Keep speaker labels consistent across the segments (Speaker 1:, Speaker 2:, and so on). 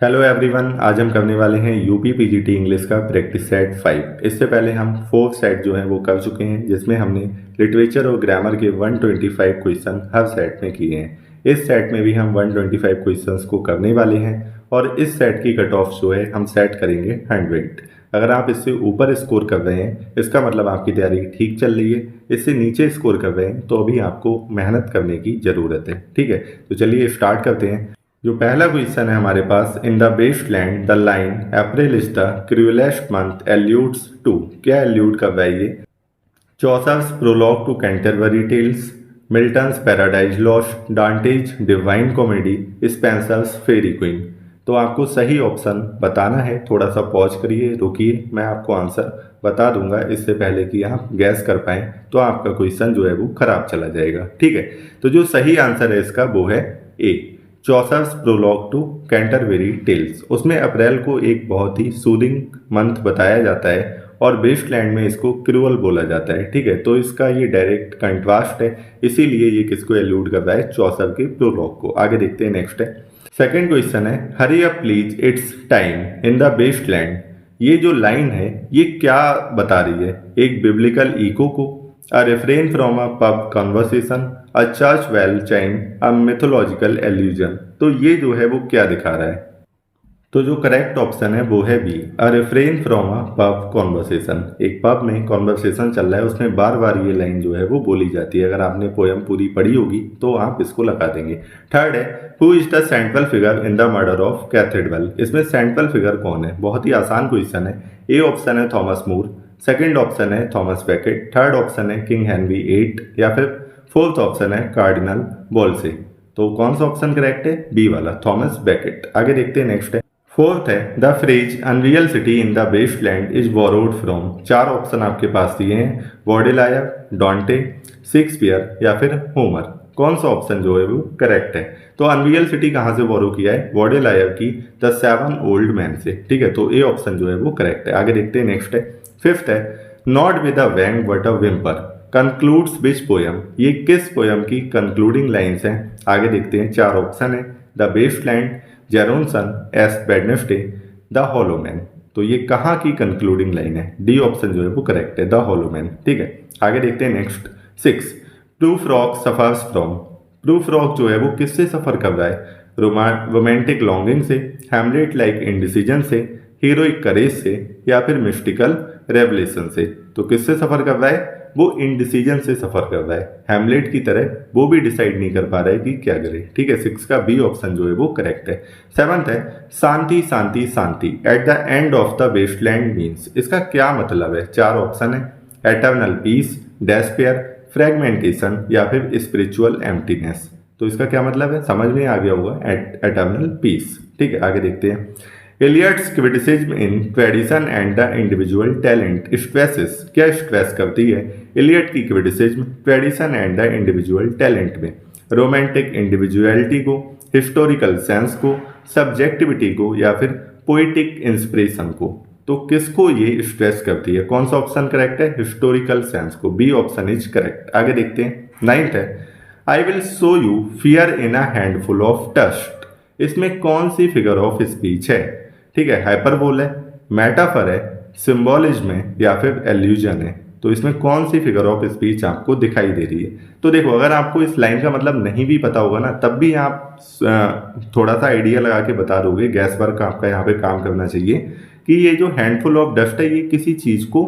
Speaker 1: Hello everyone, आज हम करने वाले हैं यूपी पीजीटी इंग्लिश का प्रैक्टिस सेट 5। इससे पहले हम 4 सेट जो हैं वो कर चुके हैं, जिसमें हमने लिटरेचर और ग्रामर के 125 क्वेश्चन हर सेट में किए हैं। इस सेट में भी हम 125 क्वेश्चंस को करने वाले हैं और इस सेट की कट ऑफ जो है हम सेट करेंगे 100। अगर आप इससे ऊपर स्कोर कर रहे हैं, इसका मतलब आपकी तैयारी ठीक चल रही है। इससे नीचे स्कोर कर रहे हैं तो अभी आपको मेहनत करने की ज़रूरत है। ठीक है, तो चलिए स्टार्ट करते हैं। जो पहला क्वेश्चन है हमारे पास, in the Waste Land the line April is the cruellest month alludes to. क्या एल्यूड कर रहा है ये? Chaucer's prologue to Canterbury Tales, Milton's Paradise Lost, Dante's Divine Comedy, Spenser's Faerie Queene. तो आपको सही ऑप्शन बताना है। थोड़ा सा पॉज करिए, रुकिए, मैं आपको आंसर बता दूंगा इससे पहले कि आप गैस कर पाएं, तो आपका क्वेश्चन जो है वो खराब चला जाएगा। ठीक है, तो जो सही आंसर है इसका वो है A, Chaucer's prologue to Canterbury Tales. उसमें अप्रैल को एक बहुत ही सूदिंग मंथ बताया जाता है और वेस्टलैंड में इसको क्रूअल बोला जाता है। ठीक है, तो इसका ये डायरेक्ट कंट्रास्ट है, इसीलिए ये किसको एल्यूड कर रहा है? चौसर के प्रोलॉग को। आगे देखते हैं, नेक्स्ट है। सेकेंड क्वेश्चन है, hurry up please it's time in the wasteland. ये जो लाइन है ये क्या बता रही है? एक बिब्लिकल इको को, a refrain from a pub conversation, a church bell chime, a mythological allusion. तो ये जो है वो क्या दिखा रहा है? तो जो करेक्ट ऑप्शन है वो है B, a refrain from a pub conversation. एक पब में कॉन्वर्सेशन चल रहा है, उसमें बार बार ये लाइन जो है वो बोली जाती है। अगर आपने पोयम पूरी पढ़ी होगी तो आप इसको लगा देंगे। थर्ड है, who is the central figure in the murder of cathedral. इसमें सेंट्रल फिगर कौन है? बहुत ही आसान क्वेश्चन है। ए ऑप्शन है थॉमस मूर, सेकेंड ऑप्शन है थॉमस बैकेट, थर्ड ऑप्शन है किंग हेनरी 8 या फिर फोर्थ ऑप्शन है कार्डिनल वोल्से। तो कौन सा ऑप्शन करेक्ट है? बी वाला, थॉमस बैकेट। आगे देखते हैं, नेक्स्ट है। फोर्थ है, the phrase unreal city in the Waste Land is borrowed from. चार ऑप्शन आपके पास दिए हैं, वॉडेलायर, डॉन्टे, शेक्सपियर या फिर होमर। कौन सा ऑप्शन जो है वो करेक्ट है? तो अनरियल सिटी कहाँ से बोरो किया है? वॉडेलायर की द सेवन ओल्ड मैन से। ठीक है, तो ए ऑप्शन जो है वो करेक्ट है। आगे देखते हैं, नेक्स्ट है। फिफ्थ है, not with a Wang but a whimper concludes which poem. ये किस पोयम की कंक्लूडिंग लाइन्स हैं? आगे देखते हैं, चार ऑप्शन है, the Waste Land, Gerontion, Ash Wednesday, the Hollow man. तो ये कहाँ की कंक्लूडिंग लाइन है? डी ऑप्शन जो है वो करेक्ट है, द हॉलो मैन। ठीक है, आगे देखते हैं, next. Six, proof rock suffers from. Proof rock जो है वो किससे सफर कर रहा है? रोमांटिक लॉन्गिंग से, हैमलेट लाइक इंडिसीजन से, हीरोइक करेज से या फिर मिस्टिकल रेवलेशन से। तो किससे सफर कर रहा है? वो इंडिसीजन से सफर कर रहा है, हैमलेट की तरह वो भी डिसाइड नहीं कर पा रहा है कि क्या करे। ठीक है, सिक्स का बी ऑप्शन जो है वो करेक्ट है। सेवंथ है, शांति शांति शांति at the end of the Waste Land means. इसका क्या मतलब है? चार ऑप्शन है, एटर्नल पीस, डेस्पेयर, फ्रेगमेंटेशन या फिर स्पिरिचुअल एम्प्टीनेस। तो इसका क्या मतलब है? समझ में आ गया होगा, एटर्नल पीस। ठीक है, आगे देखते हैं। Eliot's criticism in tradition and the individual talent stresses. क्या स्ट्रेस करती है एलियट की criticism tradition and the individual talent में? रोमांटिक इंडिविजुअलिटी को, हिस्टोरिकल सेंस को, सब्जेक्टिविटी को या फिर पोइटिक इंस्पिरेशन को। तो किसको ये स्ट्रेस करती है? कौन सा ऑप्शन करेक्ट है? हिस्टोरिकल सेंस को, बी ऑप्शन इज करेक्ट। आगे देखते हैं, नाइन्थ है, I will show you fear in a handful of dust. इसमें कौन सी फिगर ऑफ स्पीच है? ठीक है, हाइपरबोल है, मेटाफर है, सिंबोलिज्म है या फिर एल्यूजन है। तो इसमें कौन सी फिगर ऑफ स्पीच आपको दिखाई दे रही है? तो देखो, अगर आपको इस लाइन का मतलब नहीं भी पता होगा ना, तब भी आप थोड़ा सा आइडिया लगा के बता दोगे। गैस वर्क आपका यहाँ पे काम करना चाहिए कि ये जो हैंडफुल ऑफ डस्ट है ये किसी चीज को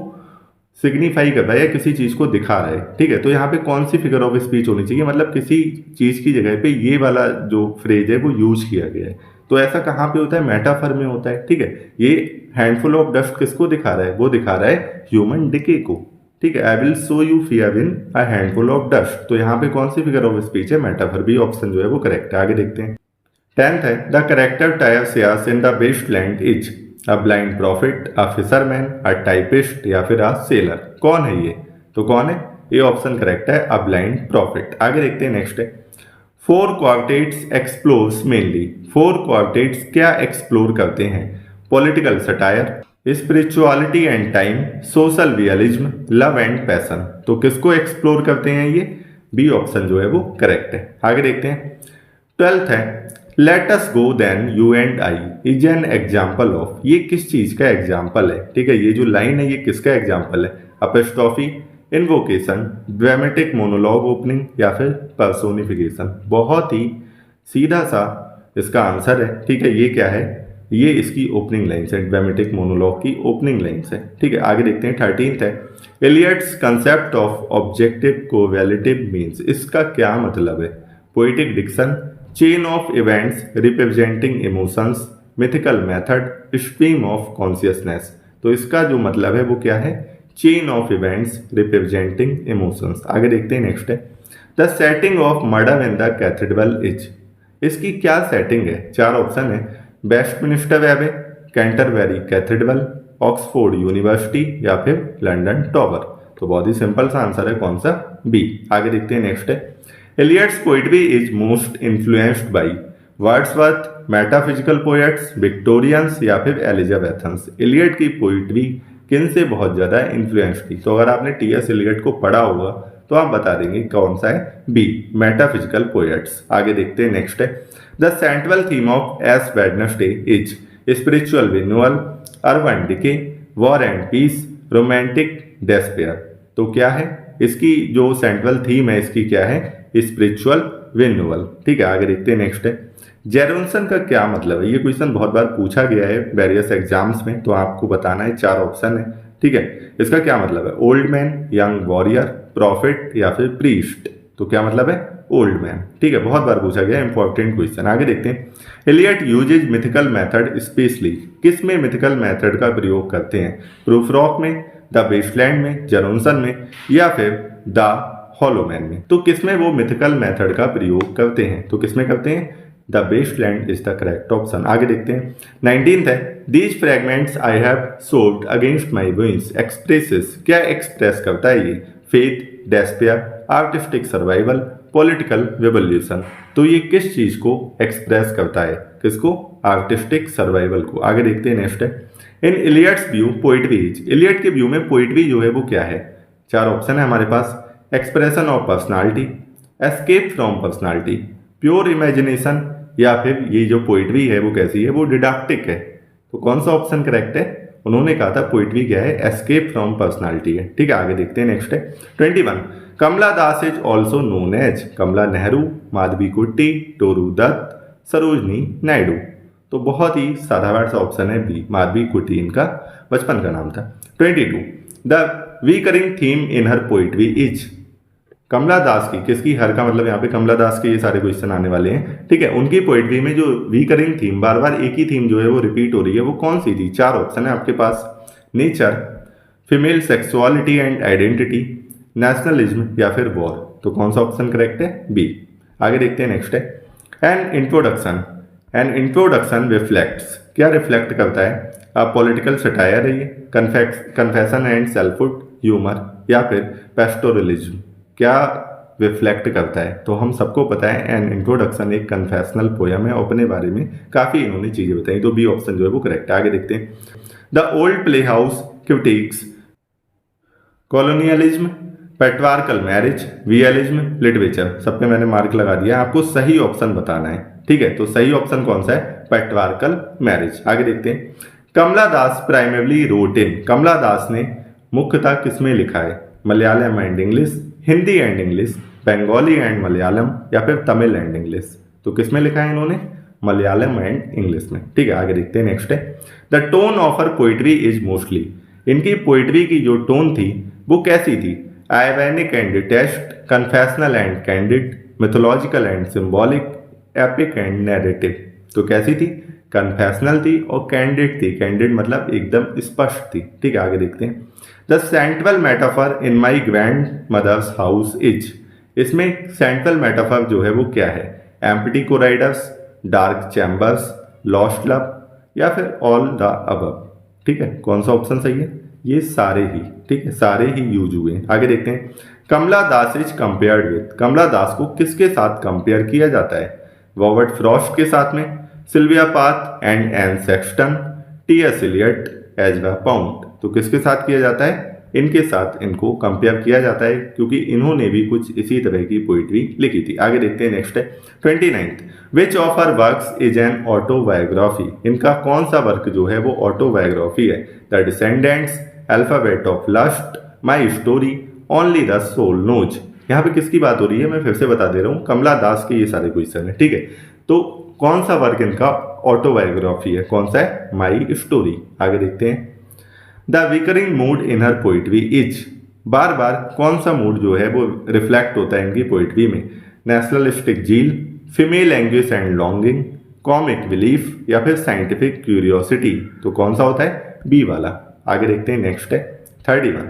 Speaker 1: सिग्निफाई कर रहा है या किसी चीज को दिखा रहा है। ठीक है, तो यहाँ पे कौन सी फिगर ऑफ स्पीच होनी चाहिए? मतलब किसी चीज की जगह पे ये वाला जो फ्रेज है वो यूज किया गया है। तो ऐसा कहाँ पे होता है? मेटाफर में होता है। ठीक है, ये हैंडफुल ऑफ डस्ट किसको दिखा रहा है? वो दिखा रहा है ह्यूमन डिके को। ठीक है, I will show you fear in a handful of dust. तो यहाँ पे कौन सी फिगर ऑफ स्पीच है? मेटाफर, बी ऑप्शन जो है वो करेक्ट है। आगे देखते हैं, टेंथ है, the character Tiresias in the Waste Land is a blind prophet, a fisherman, a typist या फिर अ सेलर। कौन है ये? तो कौन है? ये ऑप्शन करेक्ट है, अ ब्लाइंड प्रॉफिट। आगे देखते हैं, नेक्स्ट है। Four quartets explores mainly. Four quartets क्या एक्सप्लोर करते हैं? Political satire, spirituality and time, social realism, love and passion. तो किसको एक्सप्लोर करते हैं ये? बी ऑप्शन जो है वो करेक्ट है। आगे देखते हैं, ट्वेल्थ है, let us go then you and I is an example of, ये किस चीज का एग्जाम्पल है, ठीक है। ये जो लाइन है ये किसका एग्जाम्पल है, apostrophe, invocation, dramatic monologue opening या फिर पर्सोनिफिकेशन। बहुत ही सीधा सा इसका आंसर है, ठीक है। ये क्या है, ये इसकी ओपनिंग लाइन्स है, ड्रामेटिक मोनोलॉग की ओपनिंग लाइन्स है, ठीक है। आगे देखते हैं 13th है, Eliot's concept of objective correlative means, इसका क्या मतलब है, poetic diction, chain of events representing emotions, mythical method, stream of consciousness. तो इसका जो मतलब है वो क्या है, chain of events representing emotions. आगे देखते हैं नेक्स्ट है, the setting of Murder in the Cathedral is, इसकी क्या सेटिंग है, चार ऑप्शन है, वेस्टमिनिस्टर एबे, कैंटरबरी कैथेड्रल, ऑक्सफोर्ड यूनिवर्सिटी या फिर लंदन टॉवर। तो बहुत ही सिंपल सा आंसर है कौन सा, बी। आगे देखते हैं नेक्स्ट है, Eliot's poetry is most influenced by Wordsworth, metaphysical poets, Victorians या फिर एलिजाबेथन्स। एलियट की पोइट्री किन से बहुत ज़्यादा इन्फ्लुएंस थी, तो अगर आपने टी.एस. एलियट को पढ़ा होगा तो आप बता देंगे कौन सा है, बी, मेटाफिजिकल पोएट्स। आगे देखते हैं नेक्स्ट है, the central theme of Ash Wednesday is spiritual renewal, urban decay, war and peace, romantic despair. तो क्या है, इसकी जो सेंट्रल थीम है इसकी क्या है, स्पिरिचुअल रिन्यूअल, ठीक है। आगे देखते हैं नेक्स्ट है, जेरोन्सन का क्या मतलब है, ये क्वेश्चन बहुत बार पूछा गया है वेरियस एग्जाम्स में, तो आपको बताना है, चार ऑप्शन है, ठीक है। इसका क्या मतलब है, old man, young warrior, profit या फिर प्रीस्ट। तो क्या मतलब है, ओल्ड मैन, ठीक है, बहुत बार पूछा गया इंपॉर्टेंट क्वेश्चन। आगे देखते हैं, Eliot uses mythical method specially, किस में मिथिकल मेथड का प्रयोग करते हैं, प्रूफरॉक में, द वेस्टलैंड में, जेरोन्सन में या फिर द हॉलोमैन में। तो किसमें वो मिथिकल मेथड का प्रयोग करते हैं, तो किसमें करते हैं, the Waste Land is the correct option. आगे देखते हैं 19th है, these fragments I have shored against my wings expresses, क्या एक्सप्रेस करता है ये, faith, despair, artistic survival, political revolution. तो ये किस चीज को एक्सप्रेस करता है, किसको, आर्टिस्टिक सर्वाइवल को। आगे देखते हैं नेक्स्ट है, in Eliot's view poetry is, Eliot के व्यू में पोइट्री जो है वो क्या है, चार ऑप्शन है हमारे पास, expression of personality, escape from personality, pure imagination या फिर ये जो पोइट्री है वो कैसी है, वो डिडक्टिक है। तो कौन सा ऑप्शन करेक्ट है, उन्होंने कहा था पोइट्री क्या है, एस्केप फ्रॉम पर्सनालिटी है, ठीक है। आगे देखते हैं नेक्स्ट है 21, कमला दास इज ऑल्सो नोन एज कमला नेहरू, माधवी कुट्टी, टोरू दत्त, सरोजनी नायडू। तो बहुत ही साधारण सा ऑप्शन है बी, माधवी कुट्टी इनका बचपन का नाम था। 22, the recurring theme in her poetry is, Kamala Das की, किसकी, हर का मतलब यहाँ पे कमला दास के ये सारे क्वेश्चन आने वाले हैं, ठीक है। उनकी पोइट्री में जो रिकरिंग थीम, बार बार एक ही थीम जो है वो रिपीट हो रही है, वो कौन सी थी, चार ऑप्शन है आपके पास, nature, female sexuality and identity, nationalism या फिर वॉर। तो कौन सा ऑप्शन करेक्ट है, बी। आगे देखते हैं नेक्स्ट है, an introduction, an introduction reflects, क्या रिफ्लेक्ट करता है, पॉलिटिकल सटायर है ये, कन्फेशन एंड सेल्फहुड, ह्यूमर या फिर पेस्टोरलिज्म, क्या रिफ्लेक्ट करता है। तो हम सबको पता है एन इंट्रोडक्शन एक कन्फेशनल पोयम है, अपने बारे में काफ़ी इन्होंने चीज़ें बताई, तो बी ऑप्शन जो है वो करेक्ट है। आगे देखते हैं, the old playhouse critiques colonialism, patriarchal marriage, realism, literature. सब पे मैंने मार्क लगा दिया, आपको सही ऑप्शन बताना है, ठीक है। तो सही ऑप्शन कौन सा है, पेट्रार्कल मैरिज। आगे देखते हैं, कमला दास प्राइमरली रोट इन, कमला दास ने मुख्यतः किसमें लिखा है, Malayalam and English, Hindi and English, Bengali and Malayalam या फिर तमिल एंड इंग्लिश। तो किसमें लिखा है इन्होंने, मलयालम एंड इंग्लिश में, ठीक है। आगे देखते हैं नेक्स्ट है, the tone of her poetry is mostly, इनकी पोइट्री की जो टोन थी वो कैसी थी, ironic and detest, confessional and candid, mythological and symbolic, epic and narrative. तो कैसी थी, कन्फेशनल थी और कैंडिड थी, कैंडिड मतलब एकदम स्पष्ट थी, ठीक है। आगे देखते हैं, the central metaphor in my grandmother's house is, इसमें सेंट्रल मेटाफर जो है वो क्या है, empty corridors, dark chambers, lost love या फिर ऑल द अबव, ठीक है। कौन सा ऑप्शन सही है, ये सारे ही, ठीक है, सारे ही यूज हुए हैं। आगे देखते हैं, कमला दास इज कंपेयर्ड विद, कमला दास को किसके साथ कंपेयर किया जाता है, रॉबर्ट फ्रॉस्ट के साथ में, Sylvia Plath and Anne Sexton, T S. Eliot, Ezra Pound. तो किसके साथ किया जाता है, इनके साथ इनको कंपेयर किया जाता है क्योंकि इन्होंने भी कुछ इसी तरह की पोइट्री लिखी थी। आगे देखते हैं, नेक्स्ट है 29th, which of her works is an autobiography. इनका कौन सा वर्क जो है वो ऑटोबायोग्राफी है? The descendants, alphabet of lust, my story, only the soul knows. यहाँ पे किसकी बात हो रही है मैं फिर से बता दे रहा हूँ, कमला दास के ये सारे क्वेश्चन है, ठीक है। तो कौन सा वर्क इनका ऑटोबायोग्राफी है? कौन सा है? My story. आगे देखते हैं, the recurring mood in her poetry is. बार बार कौन सा मूड जो है वो रिफ्लेक्ट होता है इनकी पोइट्री में? Nationalistic zeal, female anguish and longing, comic belief या फिर साइंटिफिक क्यूरियोसिटी। तो कौन सा होता है? बी वाला। आगे देखते हैं, नेक्स्ट है 31।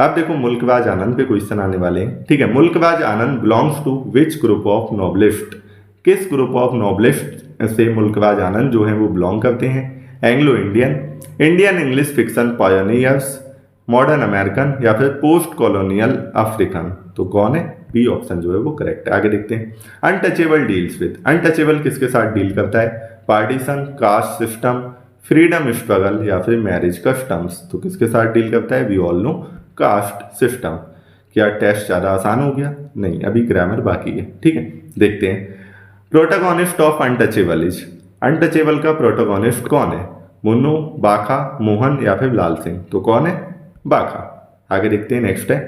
Speaker 1: अब देखो मुल्कबाज आनंद पे क्वेश्चन आने वाले हैं, ठीक है। Mulk Raj Anand belongs to which group of novelist. किस ग्रुप ऑफ नॉवलिस्ट से मुल्कबाज आनंद जो है वो बिलोंग करते हैं? Anglo Indian, Indian English fiction pioneers, modern American या फिर पोस्ट कॉलोनियल अफ्रीकन। तो कौन है? बी ऑप्शन जो है वो करेक्ट है। आगे देखते हैं, अनटचेबल डील्स विद। अनटचेबल किसके साथ डील करता है? Partition, caste system, freedom struggle या फिर मैरिज कस्टम्स। तो किसके साथ डील करता है? We all know, caste system. क्या टेस्ट ज़्यादा आसान हो गया? नहीं, अभी ग्रामर बाकी है, ठीक है। देखते हैं, protagonist of untouchable is. Untouchable का प्रोटोगोनिस्ट कौन है? मुन्नू, बाखा, मोहन या फिर लाल सिंह। तो कौन है? बाखा। आगे देखते हैं, नेक्स्ट है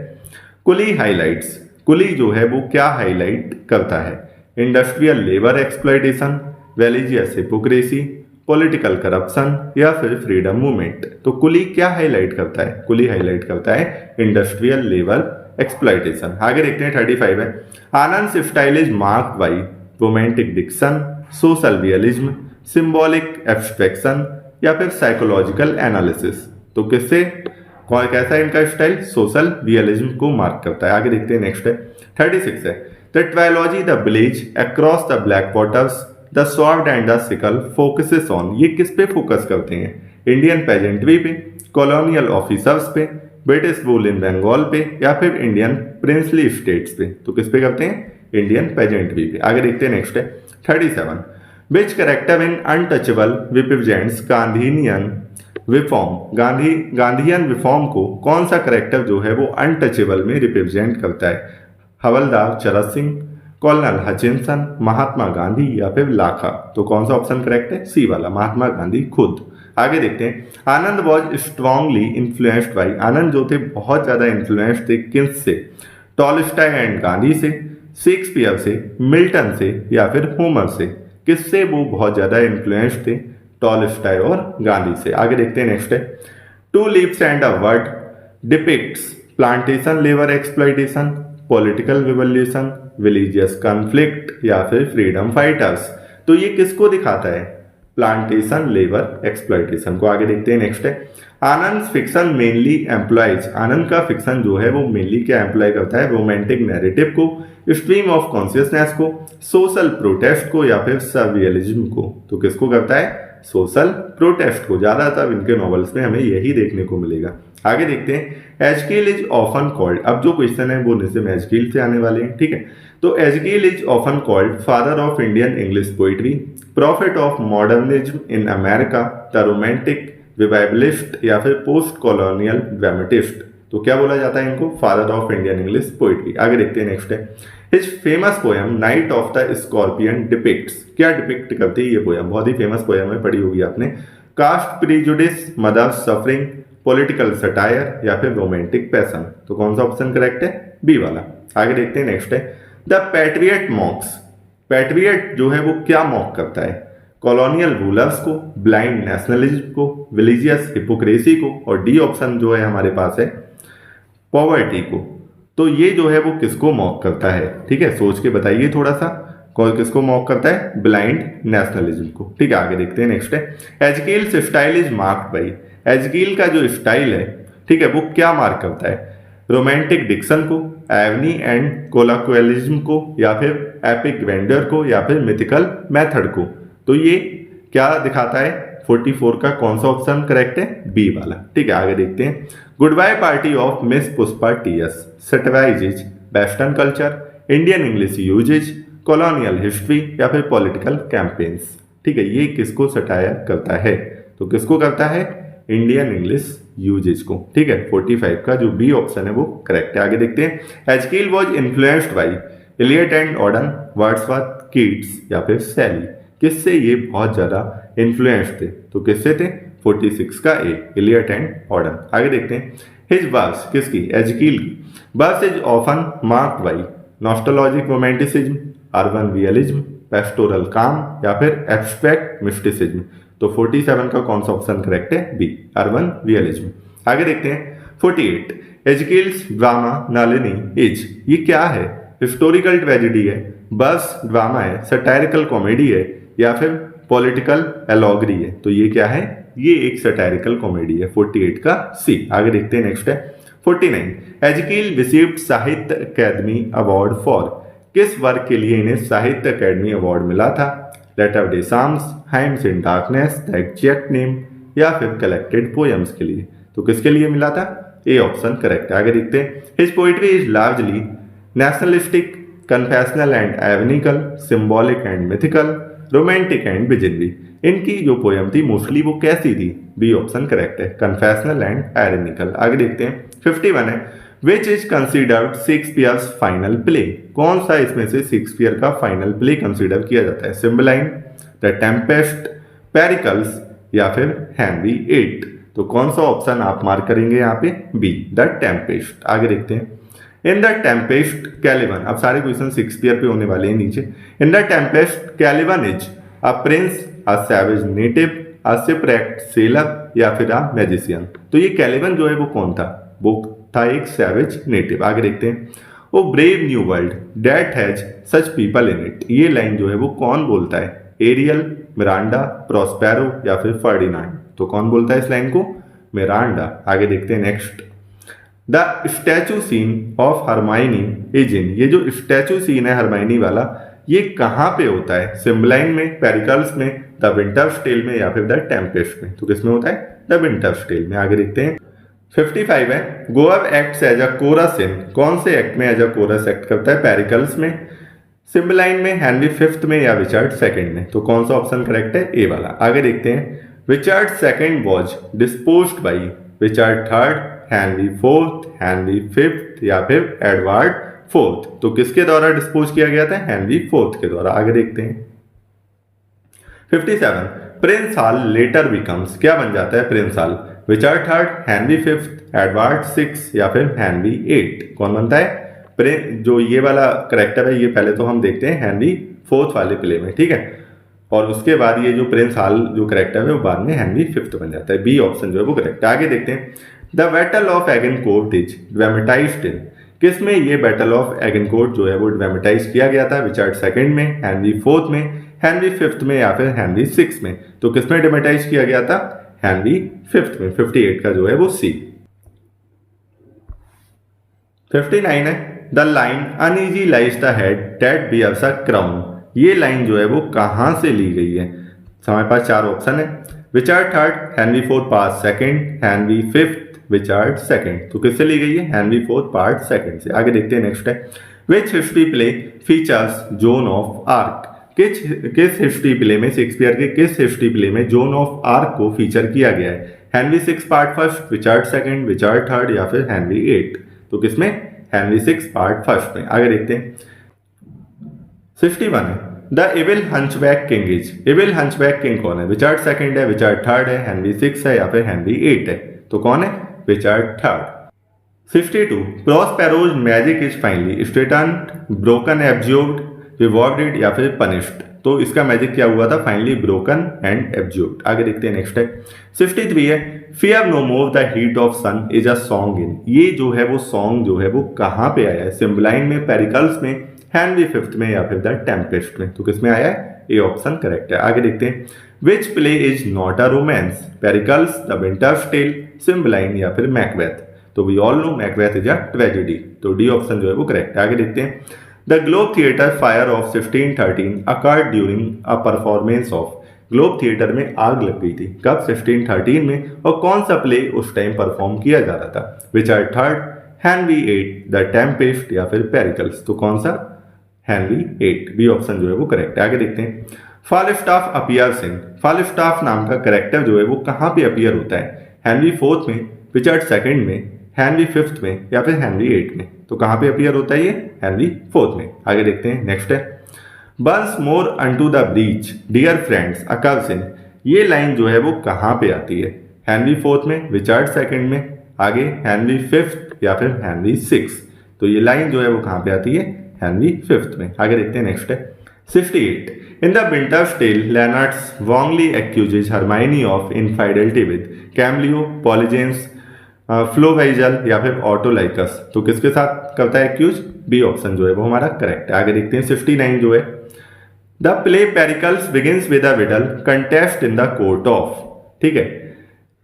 Speaker 1: कुली हाइलाइट्स। कुली जो है वो क्या हाईलाइट करता है? Industrial labour exploitation, religious hypocrisy, political corruption या फिर फ्रीडम मूवमेंट। तो कुली क्या हाईलाइट करता है? कुली हाईलाइट करता है इंडस्ट्रियल लेबर एक्सप्लॉयटेशन। आगे देखते हैं 35 है, Anand style is marked by romantic diction, social realism, symbolic abstraction या फिर साइकोलॉजिकल एनालिसिस। तो किससे कौन कैसा है इनका स्टाइल? सोशल रियलिज्म को मार्क करता है। आगे देखते हैं, नेक्स्ट है 36 है, the trilogy the village across the black waters, the sword and the sickle focuses on. ये किस पे फोकस करते हैं? इंडियन पेजेंट्री पे, कॉलोनियल ऑफिसर्स पे, ब्रिटिश रूल इन बंगाल पे या फिर इंडियन प्रिंसली स्टेट्स पे। तो किस पे करते हैं? इंडियन पेजेंट्री पे। आगे देखते हैं, नेक्स्ट है 37, which character in Untouchable represents Gandhian reform. Gandhian reform को कौन सा करेक्टर जो है वो अनटचेबल में रिप्रेजेंट करता है? हवलदार चरत सिंह, कर्नल हचिंसन, महात्मा गांधी या फिर लाखा। तो कौन सा ऑप्शन करेक्ट है? सी वाला, महात्मा गांधी खुद। आगे देखते हैं, आनंद वॉज स्ट्रांगली इन्फ्लुएंस्ड बाई। आनंद जो थे बहुत ज्यादा इन्फ्लुएंस्ड थे किस से? टॉलस्टॉय एंड गांधी से, शेक्सपियर से, मिल्टन से या फिर होमर से। किससे वो बहुत ज्यादा इन्फ्लुएंस्ड थे? टॉलस्टॉय और गांधी से। आगे देखते हैं, नेक्स्ट है, two leaves and a word depicts plantation labour exploitation, political revolution, religious conflict या फिर फ्रीडम फाइटर्स। तो ये किसको दिखाता है? प्लांटेशन लेबर एक्सप्लॉयटेशन को। आगे देखते हैं, नेक्स्ट है, आनंद फिक्शन मेनली एम्प्लॉयज। आनंद का फिक्शन जो है वो मेनली क्या एम्प्लॉय करता है? रोमांटिक नैरेटिव को, स्ट्रीम ऑफ कॉन्शियसनेस को, सोशल प्रोटेस्ट को या फिर सर्वियलिज्म को। तो किसको करता है? सोशल प्रोटेस्ट को। ज्यादातर इनके नॉवेल्स में हमें यही देखने को मिलेगा। आगे देखते हैं, एजकील इज ऑफन कॉल्ड। अब जो क्वेश्चन है वो निज़म एजकील से आने वाले हैं, ठीक है। तो Ezekiel is often called father of Indian English poetry, prophet of modernism in America, the romantic revivalist या फिर पोस्ट कॉलोनियल ड्रामेटिस्ट। तो क्या बोला जाता है इनको? Father of Indian English poetry. आगे देखते हैं, नेक्स्ट है, his famous poem night of the scorpion depicts. क्या डिपिक्ट करती है ये पोएम? बहुत ही फेमस पोएम है, पढ़ी होगी आपने। Caste prejudice, mother's suffering, political satire या फिर रोमांटिक पैशन। तो कौन सा ऑप्शन करेक्ट है? बी वाला। आगे देखते हैं, नेक्स्ट है, द पैट्रियट मॉक्स। पैट्रियट जो है वो क्या मॉक करता है? कॉलोनियल रूलर्स को, ब्लाइंड नेशनलिज्म को, रिलीजियस हिपोक्रेसी को और डी ऑप्शन जो है हमारे पास है पॉवर्टी को। तो ये जो है वो किसको मॉक करता है? ठीक है, सोच के बताइए थोड़ा सा, कौन किसको मॉक करता है? ब्लाइंड नेशनलिज्म को। ठीक है, आगे देखते हैं, नेक्स्ट है, एजकील स्टाइल इज मार्क्ड बाई। एजकील का जो स्टाइल है, ठीक है, वो क्या मार्क करता है? रोमांटिक डिक्शन को, एवनी एंड कोलाक्वेलिज्म को या फिर एपिक वेंडर को या फिर मिथिकल मेथड को। तो ये क्या दिखाता है? 44 का कौन सा ऑप्शन करेक्ट है? बी वाला। ठीक है, आगे देखते हैं, goodbye party of miss Pushpa TS satirizes western culture, Indian English usages, colonial history या फिर पॉलिटिकल कैंपेन्स। ठीक है, ये किसको सटायर करता है? तो किसको करता है? इंडियन इंग्लिश यूजेज को। ठीक है, 45 का जो बी ऑप्शन है वो करेक्ट है। आगे देखते हैं। Ezekiel was influenced by Eliot and Auden, Wordsworth, Keats या फिर शैली। किससे ये बहुत ज्यादा इन्फ्लुएंस थे? तो किससे थे? 46 का ए, इलियट एंड ऑर्डन। आगे देखते हैं। हिज वर्क्स, किसकी? एजकील की। Works is often marked by nostalgic romanticism, urban realism, pastoral काम या फिर एब्स्ट्रैक्ट मिस्टिसिज्म। तो 47 का कौन सा ऑप्शन करेक्ट है? B, urban realism. आगे देखते हैं। 48 एजकील्स ड्रामा नलिनी इज, ये क्या है? हिस्टोरिकल ट्रेजेडी है, बस ड्रामा है, सटायरिकल कॉमेडी है या फिर पॉलिटिकल एलॉगरी है? तो ये क्या है? ये एक सटायरिकल कॉमेडी है। 48 का सी। आगे देखते हैं। नेक्स्ट है 49 Ezekiel received Sahitya Akademi award for, किस वर्क के लिए इन्हें साहित्य अकेडमी अवार्ड मिला था? Latter day psalms, hymns in darkness, the exact name या फिर कलेक्टेड पोएम्स के लिए? तो किसके लिए मिला था? ए ऑप्शन करेक्ट है। आगे देखते हैं। His poetry is largely nationalistic, confessional and ironical, symbolic and mythical, romantic and visionary. इनकी जो पोयम थी मोस्टली वो कैसी थी? बी ऑप्शन करेक्ट है, कन्फेशनल एंड एरनिकल। आगे देखते हैं। 51 है which is considered Shakespeare's final play, कौन सा इसमें से शेक्सपियर का फाइनल प्ले कंसिडर किया जाता है? सिम्बलाइन, द टेम्पेस्ट, पेरिकल्स या फिर हेनरी VIII। तो कौन सा ऑप्शन आप मार्क करेंगे यहाँ पे? B, the Tempest. आगे देखते हैं। इन द टेम्पेस्ट कैलिवन, अब सारे क्वेश्चन शेक्सपियर पे होने वाले हैं नीचे। In the Tempest Caliban is a prince, a savage native, a shipwrecked sailor या फिर अ मैजिशियन। तो ये कैलिवन जो है वो कौन था? वो था एक सैवेज नेटिव। आगे देखते हैं। O brave new world that has such people in it, ये लाइन जो है वो कौन बोलता है? एरियल, मिरांडा, प्रोस्पेरो या फिर फर्डिनांड? तो कौन बोलता है इस लाइन को? मिरांडा। आगे देखते हैं। Next the statue scene of Hermione is in, ये जो स्टैचू सीन है हरमाइनी वाला ये कहाँ पे होता है? सिम्बलाइन में, पेरिकल्स में, द विंटर्स टेल में या फिर द टेम्पेस्ट में? तो किसमें होता है? द विंटर्स टेल में। आगे देखते हैं। 55 है Gower acts as a chorus in, कौन से एक्ट में एज अ कोरस एक्ट करता है? पेरिकल्स में, सिम्बलाइन में, हेनरी V में या रिचर्ड II में? तो कौन सा ऑप्शन करेक्ट है? ए वाला। आगे देखते हैं। Richard II was disposed by Richard III, Henry IV, Henry V या फिर एडवर्ड IV? तो किसके द्वारा डिस्पोज किया गया था? हेनरी IV के द्वारा। आगे देखते हैं। 57 प्रिंस हॉल लेटर बिकम्स, क्या बन जाता है Prince hall? Richard III, Henry V, Edward VI या फिर हेनरी VIII? कौन बनता है? जो ये वाला करेक्टर है ये पहले तो हम देखते हैं हेनरी IV वाले प्ले में। ठीक है, और उसके बाद ये जो प्रिंस हॉल जो करेक्टर है वो बाद में हेनरी V बन जाता है। बी ऑप्शन जो है वो करेक्ट है। आगे देखते हैं। The battle of Agincourt is dramatized in, किसमें ये बैटल ऑफ एगनकोर्ट जो है वो ड्रामेटाइज किया गया था? रिचर्ड II में, हेनरी IV में, हेनरी V में या फिर हेनरी VI में? तो किसमें ड्रामेटाइज किया गया था? हेनरी V में। 58 का जो है वो सी। 59 है the line uneasy lies the head that bears a crown, ये लाइन जो है वो कहां से ली गई है? हमारे पास चार ऑप्शन है। Richard III, Henry IV part second, Henry V, Richard II। तो किससे ली गई है? हेनरी IV पार्ट सेकंड से। आगे देखते हैं। नेक्स्ट है which history play features Joan of Arc, किस हिस्ट्री प्ले में, शेक्सपियर के किस हिस्ट्री प्ले में जोन ऑफ आर्क को फीचर किया गया है? Henry VI part first, Richard II, Richard III या फिर हेनरी VIII? तो किसमें? हेनरी VI पार्ट फर्स्ट में। आगे देखते हैं। 61 है the evil hunchback king is, evil hunchback king कौन है? रिचर्ड II है, रिचर्ड III है, हेनरी VI है या फिर हेनरी VIII है? तो कौन है? Richard III। 62 Prospero's magic is finally strengthened, broken, absorbed, rewarded या फिर पनिश्ड? तो इसका मैजिक क्या हुआ था? Finally broken and absorbed. आगे देखते हैं। नेक्स्ट है 63 है fear no more the heat of sun is a song in, ये जो है वो सॉन्ग जो है वो कहां पे आया है? सिम्बलाइन में, पेरिकल्स में, हेनरी V में या फिर द टेम्पेस्ट में? तो किसमें आया है? ए ऑप्शन करेक्ट है। आगे देखते हैं। Which play is not a romance? Pericles, the Winter's Tale, Cymbeline या फिर मैकबेथ? तो we all know Macbeth is a tragedy. तो डी ऑप्शन जो है वो करेक्ट है। आगे देखते हैं। The Globe theatre fire of 1613 occurred during a performance of, Globe theatre में आग लग गई थी कब? 1613 में। और कौन सा प्ले उस टाइम परफॉर्म किया जा रहा था? Richard III, Henry VIII, the Tempest या फिर पेरिकल्स? तो कौन सा? Henry VIII। बी ऑप्शन जो है वो करेक्ट है। आगे देखते हैं। फालिस्टाफ अपीयर्स इन, फालिस्टाफ नाम का करेक्टर जो है वो कहां पे अपीयर होता है? हेनरी फोर्थ में, रिचर्ड सेकंड में, हेनरी फिफ्थ में या फिर हेनरी एट में। तो कहाँ पे अपीयर होता है ये? हेनरी फोर्थ में। आगे देखते हैं, नेक्स्ट है once more unto the breach dear friends occurs in. ये लाइन जो है वो कहाँ पे आती है? हेनरी फोर्थ में, रिचर्ड सेकंड में, आगे हेनरी फिफ्थ या फिर हेनरी सिक्स। तो ये लाइन जो है वो कहाँ पे आती है? हेनरी फिफ्थ में। आगे देखते हैं, नेक्स्ट है 68 in the Winter's Tale Leontes wrongly accuses Hermione of infidelity with Camillo, Polixenes, Florizel या फिर ऑटोलाइकस। तो किसके साथ करता है एक्यूज? बी ऑप्शन जो है वो हमारा करेक्ट है। आगे देखते हैं 69 जो है the play Pericles begins with a Widal contest in the court of. ठीक है,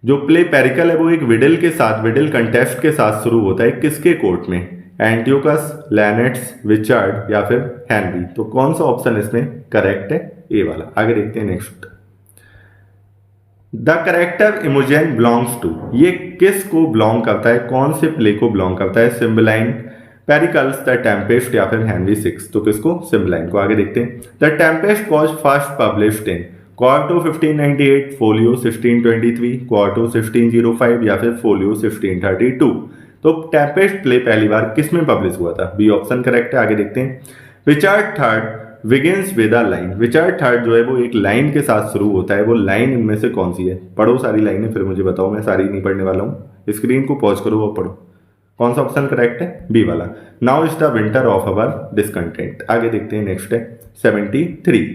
Speaker 1: जो प्ले पेरिकल है वो एक विडल के साथ, विडल कंटेस्ट के साथ शुरू होता है, किसके कोर्ट में? एंटियोकस, लैनेट्स, रिचर्ड या फिर हेनरी। तो कौन सा ऑप्शन इसमें करेक्ट है? ए वाला। आगे देखते हैं, next the character Imogen belongs to. ये किस को बिलोंग करता है? कौन से प्ले को बिलोंग करता है? सिम्बलाइन, पेरिकल्स, द टेम्पेस्ट या फिर हेनरी सिक्स। तो किसको? सिम्बलाइन को। आगे देखते हैं the Tempest was first published in quarto 1598, folio 1623, quarto 1605 या फिर फोलियो 1632। तो टेम्पेस्ट प्ले पहली बार किस में पब्लिश हुआ था? बी ऑप्शन करेक्ट है। आगे देखते हैं Richard third विगिंस with a line. Richard third जो है वो एक लाइन के साथ शुरू होता है, वो लाइन इनमें से कौन सी है? पढ़ो सारी लाइनें फिर मुझे बताओ, मैं सारी नहीं पढ़ने वाला हूँ। स्क्रीन को पॉज करो और पढ़ो। कौन सा ऑप्शन करेक्ट है? बी वाला। Now is the winter of our discontent. आगे देखते हैं, नेक्स्ट है 73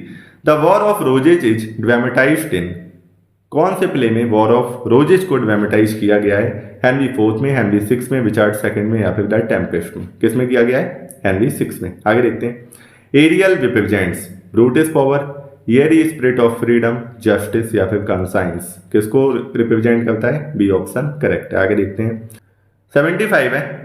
Speaker 1: the war of roses is dramatized in. कौन से प्ले में वॉर ऑफ रोजेज को ड्रामेटाइज किया गया है? हेनरी फोर्थ में, हेनरी सिक्स में, रिचर्ड सेकंड में या फिर द टेम्पेस्ट में। किस में किया गया है? हेनरी सिक्स में। आगे देखते हैं Ariel represents brutish power, airy spirit of freedom, justice या फिर कंसाइंस। किसको रिप्रेजेंट करता है? बी ऑप्शन करेक्ट है। आगे देखते हैं 75 है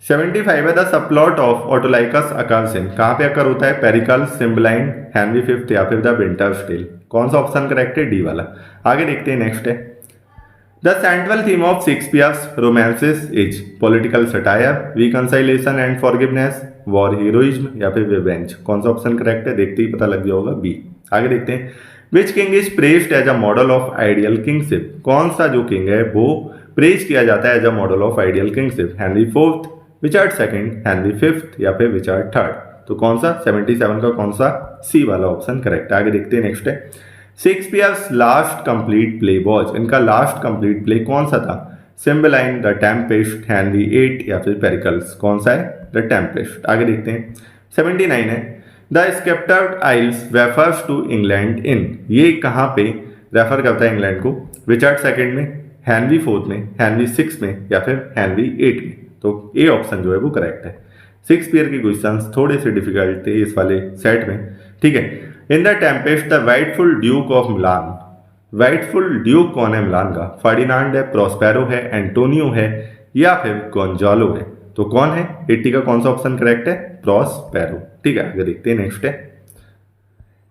Speaker 1: 75 है the subplot of Autolycus occurs in. कहाँ पे अकर होता है? पेरिकल्स, सिम्बलाइन, हेनरी फिफ्थ या फिर द विंटर्स टेल। कौन सा ऑप्शन करेक्ट है? डी वाला। आगे देखते हैं, नेक्स्ट है the central theme of Shakespeare's romances is political satire, reconciliation and forgiveness, war heroism या फिर रिवेंज। कौन सा ऑप्शन करेक्ट है? देखते ही पता लग गया होगा, बी। आगे देखते हैं which king is praised as a model of ideal kingship. कौन सा जो किंग है वो प्रेज किया जाता है as a model of ideal kingship? Henry fourth, Richard second, Henry fifth या फिर रिचर्ड थर्ड। तो कौन सा? 77 का कौन सा? सी वाला ऑप्शन करेक्ट है। आगे देखते हैं, नेक्स्ट है Shakespeare's last complete play was. इनका लास्ट कंप्लीट प्ले कौन सा था? Cymbeline, the Tempest, Henry eight या फिर पेरिकल्स। कौन सा है? The Tempest. आगे देखते हैं 79 है द स्केप्टर्ड आइल्स रेफर्स टू इंग्लैंड इन। ये कहाँ पे रेफर करता है इंग्लैंड को? रिचर्ड सेकंड में, हेनरी फोर्थ में, हेनरी सिक्स में या फिर हेनरी एट में। तो ए ऑप्शन जो है वो करेक्ट है। शेक्सपियर के क्वेश्चंस थोड़े से डिफिकल्ट थे इस वाले सेट में, ठीक है। इन the Tempest the rightful Duke of Milan. Rightful Duke कौन है मिलान का? फर्डिनांड है, प्रोस्पेरो है, एंटोनियो है या फिर गोंजालो है। तो कौन है? 80 का कौन सा ऑप्शन करेक्ट है? प्रोस्पेरो। ठीक है, आगे देखते हैं, नेक्स्ट है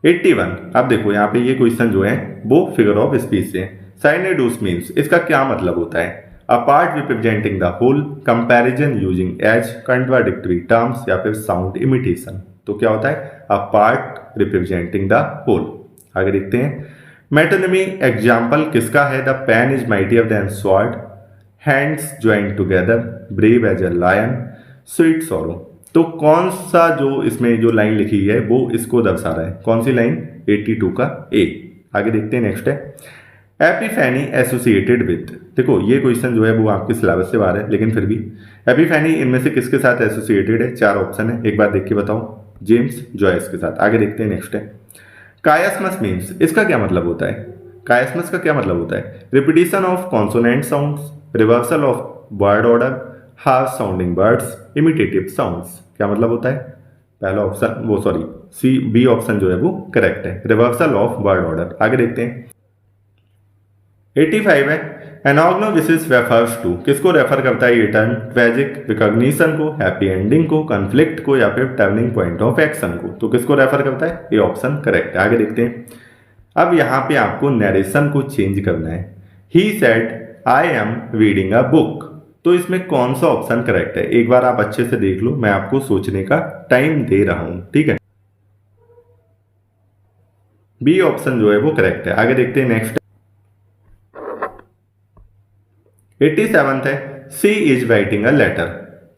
Speaker 1: 81। अब देखो यहाँ पे ये क्वेश्चन जो है वो फिगर ऑफ स्पीच से है। साइनेडूस मीन्स, इसका क्या मतलब होता है? A part representing the whole, comparison using as, contradictory terms या फिर साउंड इमिटेशन। तो क्या होता है? A part representing the whole. आगे देखते हैं मेटोनिमी एग्जाम्पल किसका है? The pen is mightier than sword, hands joint together, brave as a lion, sweet sorrow. तो कौन सा जो इसमें जो लाइन लिखी है वो इसको दर्शा रहा है? कौन सी लाइन? 82 का ए। आगे देखते हैं, नेक्स्ट है एपिफैनी एसोसिएटेड विद। देखो ये क्वेश्चन जो है वो आपके सिलेबस से बाहर है, लेकिन फिर भी एपिफैनी इनमें से किसके साथ एसोसिएटेड है? 4 ऑप्शन है, एक बार देख के बताओ। जेम्स जॉयस के साथ। आगे देखते हैं, नेक्स्ट है कायस्मस मीन्स, इसका क्या मतलब होता है? कायस्मस का क्या मतलब होता है? Repetition of consonant sounds, reversal of word order, harsh sounding words, imitative sounds. क्या मतलब होता है? पहला ऑप्शन वो सॉरी सी बी ऑप्शन जो है वो करेक्ट है, रिवर्सल ऑफ वर्ड ऑर्डर। आगे देखते हैं 85 है एनाग्नोसिस रेफर्स टू। किसको रेफर करता है ये टर्म? ट्रेजिक, रिकॉग्निशन को, हैप्पी एंडिंग को, कॉन्फ्लिक्ट को या फिर टर्निंग पॉइंट ऑफ एक्शन को। तो किसको रेफर करता है? ये ऑप्शन करेक्ट है। आगे देखते हैं अब यहाँ पे आपको नरेशन को चेंज करना है। He said I am reading a book. तो इसमें कौन सा ऑप्शन करेक्ट है? एक बार आप अच्छे से देख लो, मैं आपको सोचने का टाइम दे रहा हूं, ठीक है। बी ऑप्शन जो है वो करेक्ट है। आगे देखते हैं, नेक्स्ट 87th है she is writing a letter.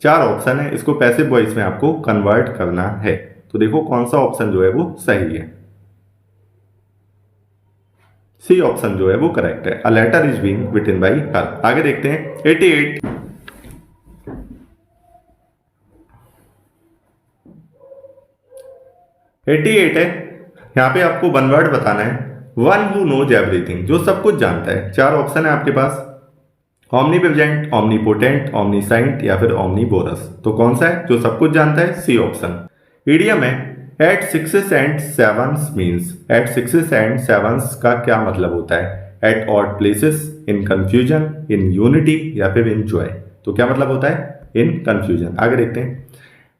Speaker 1: 4 option है, इसको पैसिव वॉइस में आपको कन्वर्ट करना है। तो देखो कौन सा ऑप्शन जो है वो सही है। सी ऑप्शन जो है वो करेक्ट है। A letter is being written by her. आगे देखते हैं 88। 88 है, यहाँ पे आपको वन वर्ड बताना है। वन हु नोज एवरीथिंग, जो सब कुछ जानता है। 4 ऑप्शन है आपके पास, ऑमनीप्रेजेंट, ऑमनीपोटेंट, ऑमनीसाइंट या फिर ऑमनीबोरस। तो कौन सा है जो सब कुछ जानता है? C option. ईडियम है at sixes and sevens means. At sixes and sevens का क्या मतलब होता है? At odd places, in confusion, in unity या फिर इन जॉय। तो क्या मतलब होता है? In confusion. आगे देखते हैं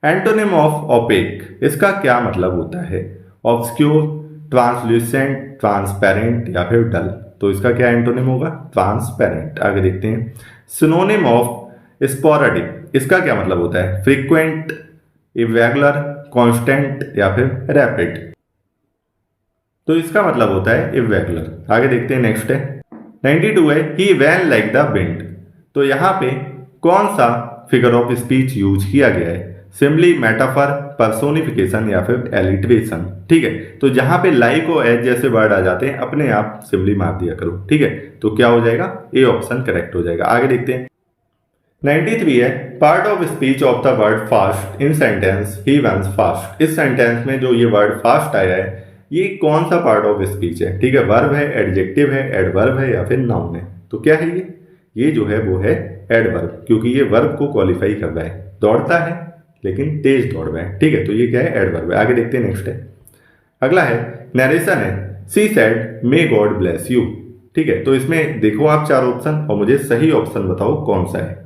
Speaker 1: एंटोनिम ऑफ ओपेक, इसका क्या मतलब होता है? ऑब्सक्योर, ट्रांसल्यूसेंट, ट्रांसपेरेंट या फिर डल। तो इसका क्या एंटोनिम होगा? ट्रांसपेरेंट। आगे देखते हैं सिनोनिम ऑफ स्पोरेडिक, इसका क्या मतलब होता है? फ्रीक्वेंट, इरेगुलर, कांस्टेंट या फिर रैपिड। तो इसका मतलब होता है इरेगुलर। आगे देखते हैं नेक्स्ट है 92 है ही वैन लाइक द विंड। तो यहाँ पे कौन सा फिगर ऑफ स्पीच यूज किया गया है? सिम्बली, मेटाफर, पर्सोनिफिकेशन या फिर एलिट्रेशन। ठीक है, तो जहां पे लाइक और एज जैसे वर्ड आ जाते हैं अपने आप सिम्बली मार दिया करो। ठीक है, तो क्या हो जाएगा? ए ऑप्शन करेक्ट हो जाएगा। आगे देखते हैं 93 है part of speech of the word fast in sentence he runs fast. इस सेंटेंस में जो ये वर्ड फास्ट आया है ये कौन सा पार्ट ऑफ स्पीच है? ठीक है, वर्ब है, एडजेक्टिव है, एडवर्ब है या फिर नाउन है। तो क्या है ये जो है वो है एडवर्ब, क्योंकि ये वर्ब को क्वालिफाई कर रहा है। दौड़ता है लेकिन तेज दौड़ रहा है। ठीक है, तो ये क्या है? एडवर्ब है। आगे देखते हैं नेक्स्ट है, अगला है नरेशन है she said may God bless you. ठीक है, तो इसमें देखो आप 4 ऑप्शन और मुझे सही ऑप्शन बताओ कौन सा है।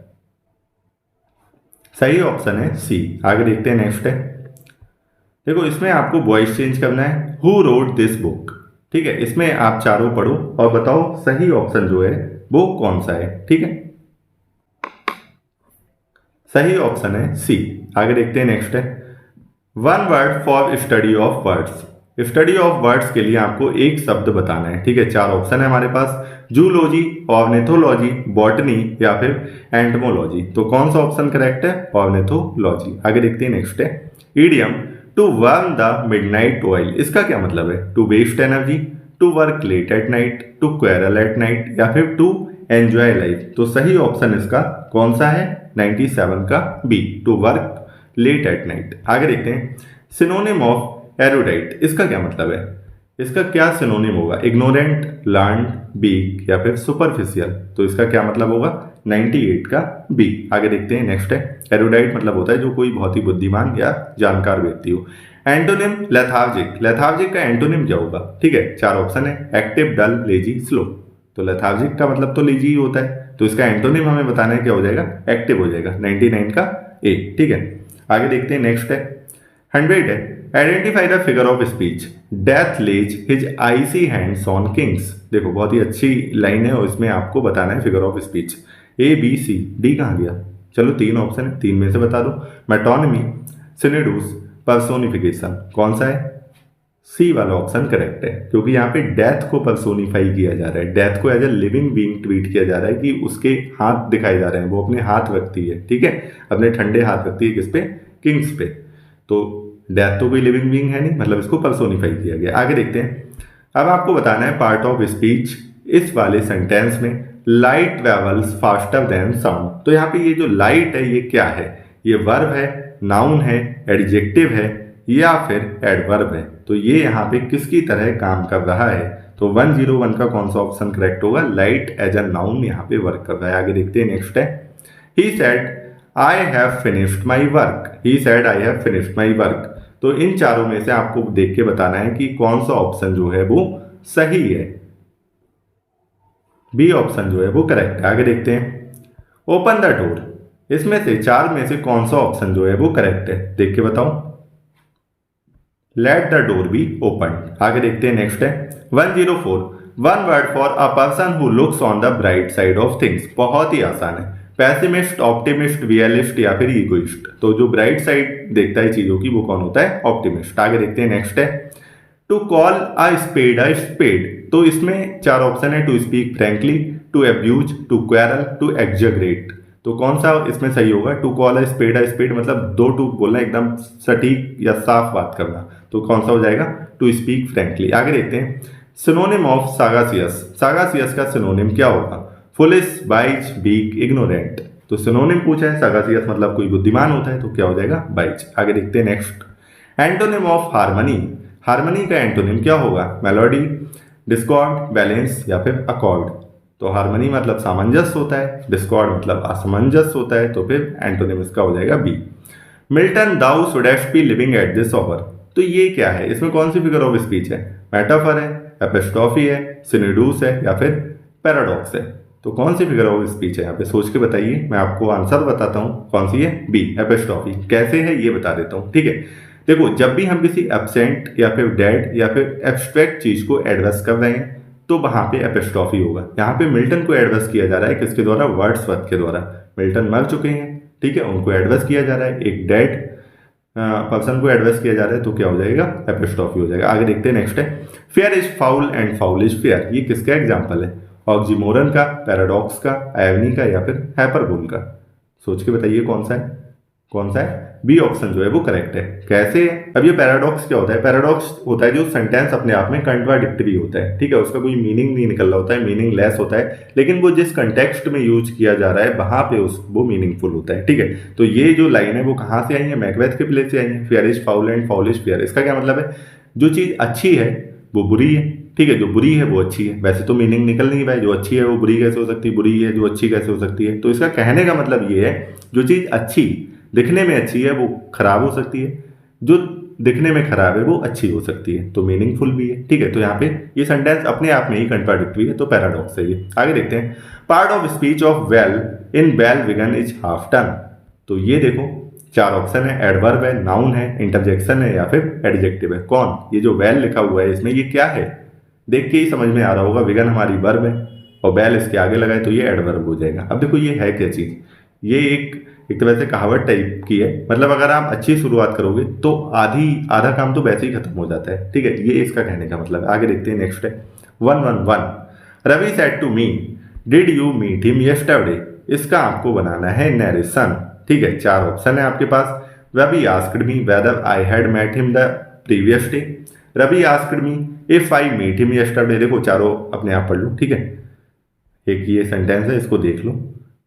Speaker 1: सही ऑप्शन है सी। आगे देखते हैं नेक्स्ट है, देखो इसमें आपको वॉइस चेंज करना है। Who wrote this book. ठीक है, इसमें आप चारों पढ़ो और बताओ सही ऑप्शन जो है वो कौन सा है। ठीक है, सही ऑप्शन है सी। आगे देखते हैं नेक्स्ट है one word for study of words. Study of words के लिए आपको एक शब्द बताना है। ठीक है, 4 ऑप्शन है हमारे पास, जूलॉजी, ऑर्निथोलॉजी, बॉटनी या फिर एंटमोलॉजी। तो कौन सा ऑप्शन करेक्ट है? ऑर्निथोलॉजी। आगे देखते हैं नेक्स्ट है idiom to burn the midnight oil. इसका क्या मतलब है? To waste energy, to work late at night, to quarrel at night या फिर टू एंजॉय लाइफ। तो सही ऑप्शन इसका कौन सा है? 97 का B, to work late at night. आगे देखते हैं सिनोनिम ऑफ एरुडाइट, इसका क्या मतलब है? इसका क्या सिनोनिम होगा? इग्नोरेंट, लर्न, वीक या फिर सुपरफिशियल। तो इसका क्या मतलब होगा? 98 का बी। आगे देखते हैं नेक्स्ट है एरुडाइट मतलब होता है जो कोई बहुत ही बुद्धिमान या जानकार व्यक्ति हो। Antonym lethargic. लेथार्जिक का एंटोनिम क्या होगा? ठीक है, 4 ऑप्शन है एक्टिव, डल, लेजी, स्लो। तो लेथार्जिक का मतलब तो लेजी ही होता है, तो इसका एंटोनिम हमें बताना है क्या हो जाएगा? एक्टिव हो जाएगा। 99 का ए। ठीक है, आगे देखते हैं नेक्स्ट है 100 है identify the figure of speech death lays his icy hands on kings. देखो बहुत ही अच्छी लाइन है और इसमें आपको बताना है figure of speech. A B C D कहाँ गया? चलो 3 ऑप्शन है, 3 में से बता दो। Metonymy, synecdoche, personification. कौन सा है? सी वाला ऑप्शन करेक्ट है, क्योंकि यहाँ पे डेथ को पर्सोनिफाई किया जा रहा है। डेथ को as a living being treat किया जा रहा है कि उसके हाथ दिखाए जा रहे हैं, वो अपने हाथ रखती है। ठीक है, अपने ठंडे हाथ रखती है किस पे? किंग्स पे। तो डेथ तो कोई लिविंग बीइंग है नहीं, मतलब इसको पर्सोनिफाई किया गया। आगे देखते हैं, अब आपको बताना है पार्ट ऑफ स्पीच इस वाले सेंटेंस में light travels faster than sound. तो यहाँ पे ये जो लाइट है ये क्या है? ये वर्ब है, नाउन है, एडजेक्टिव है या फिर एडवर्ब है। तो ये यहाँ पे किसकी तरह काम कर रहा है? तो 101 का कौन सा ऑप्शन करेक्ट होगा? लाइट एज अ नाउन यहाँ पे वर्क कर रहा है। आगे देखते हैं नेक्स्ट है he said I have finished my work. He said I have finished my work. तो इन चारों में से आपको देख के बताना है कि कौन सा ऑप्शन जो है वो सही है। बी ऑप्शन जो है वो करेक्ट है। आगे देखते हैं ओपन द डोर, इसमें से 4 में से कौन सा ऑप्शन जो है वो करेक्ट है? देख के बताओ। Let the door be open. आगे देखते हैं नेक्स्ट है 104 one word for a person who looks on the bright side of things. बहुत ही आसान है, पैसिमिस्ट, ऑप्टिमिस्ट, रियलिस्ट या फिर इगोइस्ट। तो जो ब्राइट साइड देखता है चीजों की वो कौन होता है? ऑप्टिमिस्ट। आगे देखते हैं नेक्स्ट है टू कॉल अ स्पेड। तो इसमें चार ऑप्शन है, to speak frankly, to abuse, to quarrel, to exaggerate. तो कौन सा इसमें सही होगा? टू कॉल अ स्पेड मतलब दो टू बोलना, एकदम सटीक या साफ बात करना। तो कौन सा हो जाएगा? To speak frankly. आगे देखते हैं, सिनोनिम ऑफ सागासियस। सागासियस का सिनोनिम क्या होगा? Foolish, wise, weak, ignorant. तो सिनोनिम पूछा है, सागासियस मतलब कोई बुद्धिमान होता है, तो क्या हो जाएगा? बाइज। आगे देखते हैं next, antonym of harmony. Harmony का एंटोनिम क्या होगा? मेलोडी, डिस्कॉर्ड, बैलेंस या फिर अकॉर्ड। तो हार्मनी मतलब सामंजस्य होता है, डिस्कॉर्ड मतलब असमंजस होता है, तो फिर एंटोनिम इसका हो जाएगा B. Milton, thou should have be living at this hour. तो ये क्या है? इसमें कौन सी फिगर ऑफ स्पीच है? मेटाफर है, एपिस्ट्रॉफी है, सिनेडूस है या फिर पैराडॉक्स है? तो कौन सी फिगर ऑफ स्पीच है? यहाँ पे सोच के बताइए, मैं आपको आंसर बताता हूँ कौन सी है। B, apostrophe. कैसे है ये बता देता हूँ, ठीक है। देखो, जब भी हम किसी एब्सेंट या फिर डेड या फिर एब्स्ट्रैक्ट चीज को एड्रेस कर रहे हैं तो वहां पे एपिस्ट्रॉफी होगा। यहाँ पे मिल्टन को एड्रेस किया जा रहा है, किसके द्वारा? वर्ड्सवर्थ के द्वारा। मिल्टन मर चुके हैं, ठीक है, उनको एड्रेस किया जा रहा है, एक डेड पर्सन को एड्रेस किया जा रहा है, तो क्या हो जाएगा? एपिस्ट्रॉफी हो जाएगा। आगे देखते हैं नेक्स्ट है, fair is foul and foul is fair. ये किसका एग्जाम्पल है? ऑक्सीमोरन का, पैराडॉक्स का, आयरनी का या फिर हाइपरबोल का? सोच के बताइए कौन सा है? कौन सा है? बी ऑप्शन जो है वो करेक्ट है। कैसे है? अब ये पैराडॉक्स क्या होता है? पैराडॉक्स होता है जो सेंटेंस अपने आप में कंट्राडिक्टरी होता है, ठीक है, उसका कोई मीनिंग नहीं निकल रहा होता है, मीनिंग लेस होता है, लेकिन वो जिस कंटेक्स्ट में यूज किया जा रहा है वहां पे वो मीनिंगफुल होता है, ठीक है। तो ये जो लाइन है वो कहाँ से आई है? मैकबेथ के प्ले से आई है, fair is foul and foul is fair. इसका क्या मतलब है? जो चीज अच्छी है वो बुरी है, ठीक है, जो बुरी है वो अच्छी है। वैसे तो मीनिंग निकल नहीं पाए, जो अच्छी है वो बुरी कैसे हो सकती है, बुरी है जो अच्छी कैसे हो सकती है। तो इसका कहने का मतलब ये है, जो चीज अच्छी दिखने में अच्छी है वो खराब हो सकती है, जो दिखने में खराब है वो अच्छी हो सकती है, तो मीनिंगफुल भी है, ठीक है। तो यहाँ पे ये सेंटेंस अपने आप में ही कंट्राडिक्टरी है, तो पैराडॉक्स है ये। आगे देखते हैं, part of speech of well in well begun is half done. तो ये देखो चार ऑप्शन है, एडवर्ब है, नाउन है, इंटरजेक्शन है या फिर एडजेक्टिव है। कौन? ये जो वेल लिखा हुआ है इसमें ये क्या है? देख के ही समझ में आ रहा होगा, विगन हमारी वर्ब है और वेल इसके आगे लगाए तो ये एडवर्ब हो जाएगा। अब देखो ये है क्या चीज? ये एक तो वैसे कहावत टाइप की है, मतलब अगर आप अच्छी शुरुआत करोगे तो आधा काम तो वैसे ही खत्म हो जाता है, ठीक है, ये इसका कहने का मतलब। आगे देखते हैं नेक्स्ट है, 111 Ravi said to me did you meet him yesterday. इसका आपको बनाना है नरेशन, ठीक है। चार ऑप्शन है आपके पास, Ravi asked me whether I had met him the previous day, Ravi asked me if I meet him yesterday. देखो चारों अपने आप पढ़ लो, ठीक है, एक ये सेंटेंस है इसको देख लो।